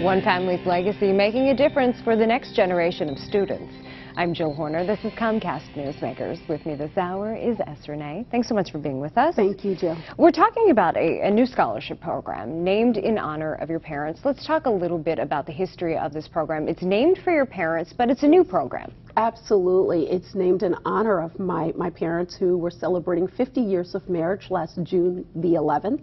One family's legacy making a difference for the next generation of students. I'm Jill Horner. This is Comcast Newsmakers. With me this hour is Renee. Thanks so much for being with us. Thank you, Jill. We're talking about a new scholarship program named in honor of your parents. Let's talk a little bit about the history of this program. It's named for your parents, but it's a new program. Absolutely. It's named in honor of my parents, who were celebrating 50 years of marriage last June the 11th.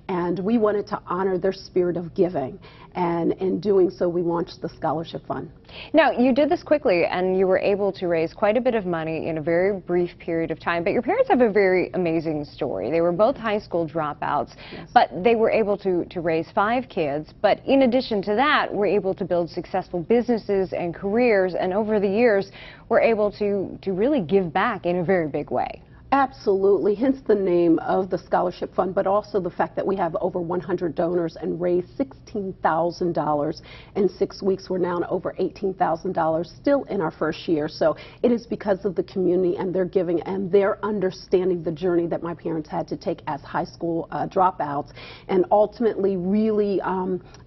And we wanted to honor their spirit of giving. And in doing so, we launched the Scholarship Fund. Now, you did this quickly, and you were able to raise quite a bit of money in a very brief period of time. But your parents have a very amazing story. They were both high school dropouts, yes, but they were able to raise 5 kids. But in addition to that, were able to build successful businesses and careers. And over the years, were able to really give back in a very big way. Absolutely, hence the name of the Scholarship Fund, but also the fact that we have over 100 donors and raised $16,000 in 6 weeks. We're now at over $18,000 still in our first year. So it is because of the community and their giving and their understanding the journey that my parents had to take as high school dropouts, and ultimately really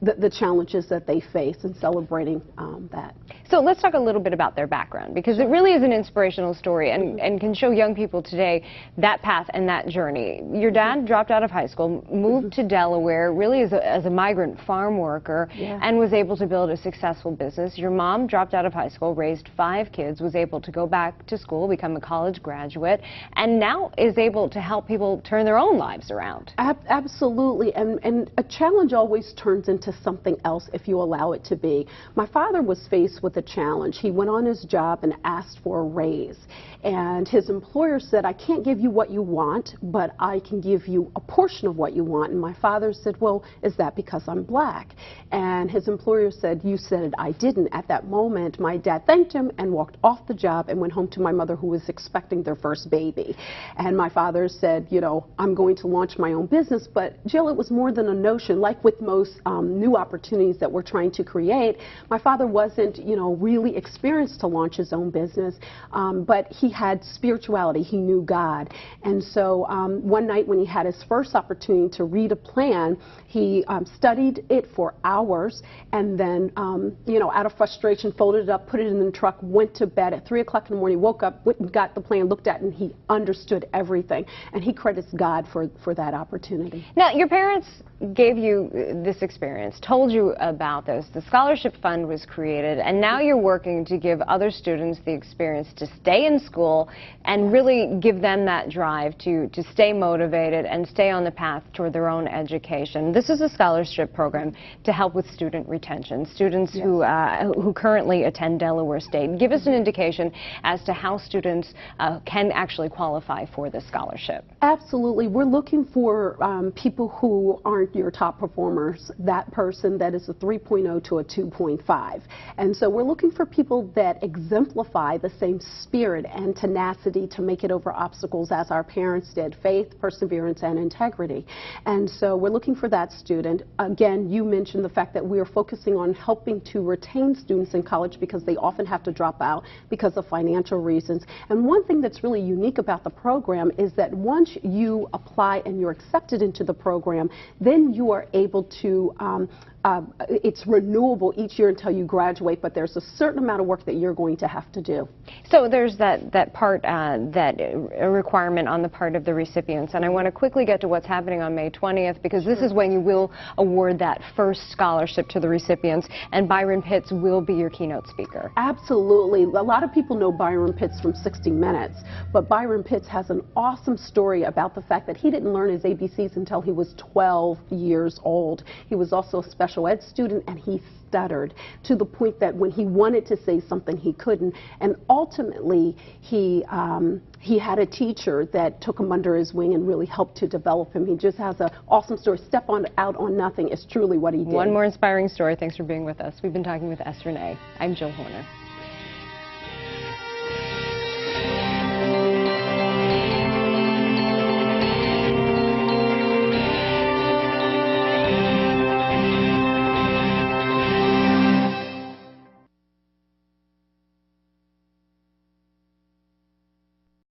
the challenges that they face, and celebrating that. So let's talk a little bit about their background, because it really is an inspirational story and can show young people today that path and that journey. Your dad dropped out of high school, moved to Delaware, really as a migrant farm worker, and was able to build a successful business. Your mom dropped out of high school, raised 5 kids, was able to go back to school, become a college graduate, and now is able to help people turn their own lives around. Absolutely, and a challenge always turns into something else if you allow it to be. My father was faced with a challenge. He went on his job and asked for a raise, and his employer said, "I can't give you what you want, but I can give you a portion of what you want." And my father said, "Well, is that because I'm black?" And his employer said, "You said it, I didn't." At that moment, my dad thanked him and walked off the job and went home to my mother, who was expecting their first baby. And my father said, "You know, I'm going to launch my own business." But Jill, it was more than a notion. Like with most new opportunities that we're trying to create, my father wasn't, really experienced to launch his own business, but he had spirituality. He knew God. And so one night when he had his first opportunity to read a plan, he studied it for hours, and then, out of frustration, folded it up, put it in the truck, went to bed. At 3 o'clock in the morning, woke up, got the plan, looked at it, and he understood everything. And he credits God for that opportunity. Now, your parents gave you this experience, told you about this. The Scholarship Fund was created, and now you're working to give other students the experience to stay in school and really give them that drive to stay motivated and stay on the path toward their own education. This is a scholarship program to help with student retention, students who currently attend Delaware State. Give us an indication as to how students can actually qualify for this scholarship. Absolutely. We're looking for people who aren't your top performers, that person that is a 3.0 to a 2.5. And so we're looking for people that exemplify the same spirit and tenacity to make it over obstacles as our parents did: faith, perseverance, and integrity. And so we're looking for that student. Again, you mentioned the fact that we are focusing on helping to retain students in college because they often have to drop out because of financial reasons. And one thing that's really unique about the program is that once you apply and you're accepted into the program, then you are able to it's renewable each year until you graduate, but there's a certain amount of work that you're going to have to do. So there's that part, that requirement on the part of the recipients, and I want to quickly get to what's happening on May 20th, because this is when you will award that first scholarship to the recipients, and Byron Pitts will be your keynote speaker. Absolutely. A lot of people know Byron Pitts from 60 Minutes, but Byron Pitts has an awesome story about the fact that he didn't learn his ABCs until he was 12 years old. He was also a special ed student, and he stuttered to the point that when he wanted to say something, he couldn't. And ultimately, he had a teacher that took him under his wing and really helped to develop him. He just has an awesome story. Step out on nothing is truly what he did. One more inspiring story. Thanks for being with us. We've been talking with Renee. I'm Jill Horner.